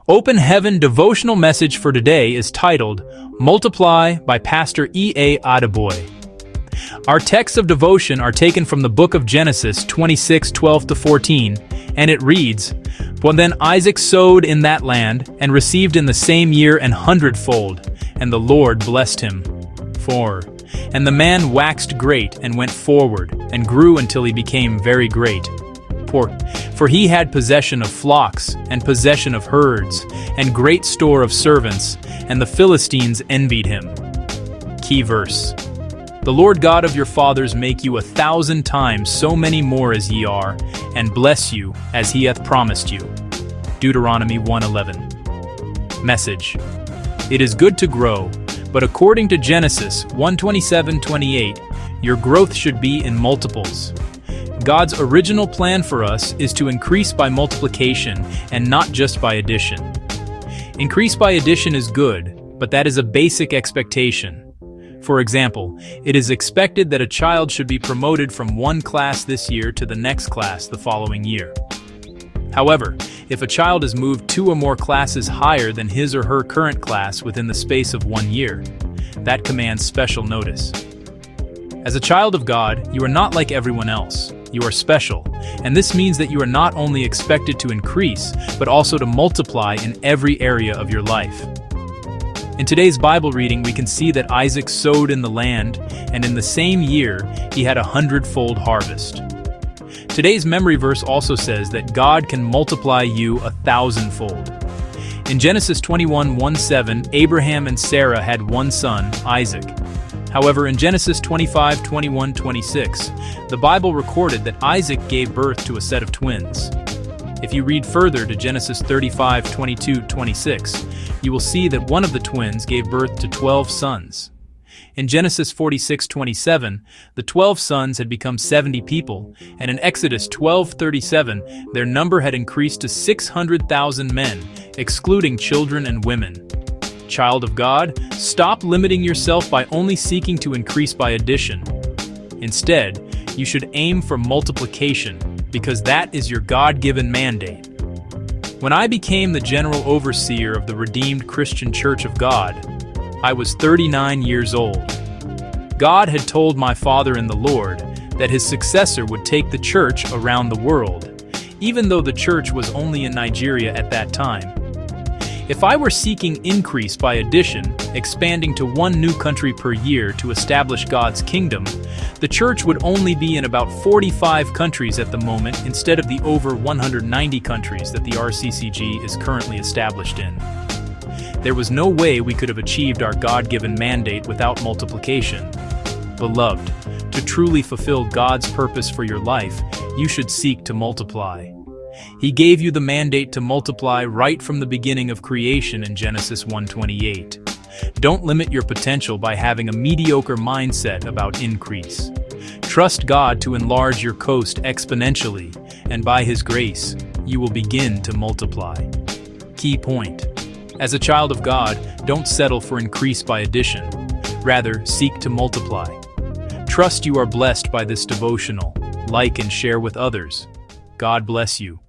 Open Heaven devotional message for today is titled, Multiply by Pastor E.A. Adeboye. Our texts of devotion are taken from the book of Genesis 26:12-14, and it reads, "For then Isaac sowed in that land, and received in the same year 100-fold, and the Lord blessed him. 4. And the man waxed great, and went forward, and grew until he became very great. For he had possession of flocks, and possession of herds, and great store of servants, and the Philistines envied him." Key verse. "The Lord God of your fathers make you 1,000 times so many more as ye are, and bless you as he hath promised you." Deuteronomy 1:11. Message. It is good to grow, but according to Genesis 1:27-28, your growth should be in multiples. God's original plan for us is to increase by multiplication and not just by addition. Increase by addition is good, but that is a basic expectation. For example, it is expected that a child should be promoted from one class this year to the next class the following year. However, if a child is moved 2 or more classes higher than his or her current class within the space of 1 year, that commands special notice. As a child of God, you are not like everyone else. You are special, and this means that you are not only expected to increase, but also to multiply in every area of your life. In today's Bible reading, we can see that Isaac sowed in the land, and in the same year, he had 100-fold harvest. Today's memory verse also says that God can multiply you 1,000-fold. In Genesis 21:17, Abraham and Sarah had one son, Isaac. However, in Genesis 25:21-26, the Bible recorded that Isaac gave birth to a set of twins. If you read further to Genesis 35:22-26, you will see that one of the twins gave birth to 12 sons. In Genesis 46:27, the 12 sons had become 70 people, and in Exodus 12:37, their number had increased to 600,000 men, excluding children and women. Child of God, stop limiting yourself by only seeking to increase by addition. Instead, you should aim for multiplication, because that is your God-given mandate. When I became the general overseer of the Redeemed Christian Church of God, I was 39 years old. God had told my father in the Lord that his successor would take the church around the world, even though the church was only in Nigeria at that time. If I were seeking increase by addition, expanding to one new country per year to establish God's kingdom, the church would only be in about 45 countries at the moment instead of the over 190 countries that the RCCG is currently established in. There was no way we could have achieved our God-given mandate without multiplication. Beloved, to truly fulfill God's purpose for your life, you should seek to multiply. He gave you the mandate to multiply right from the beginning of creation in Genesis 1:28. Don't limit your potential by having a mediocre mindset about increase. Trust God to enlarge your coast exponentially, and by His grace, you will begin to multiply. Key point. As a child of God, don't settle for increase by addition. Rather, seek to multiply. Trust you are blessed by this devotional. Like and share with others. God bless you.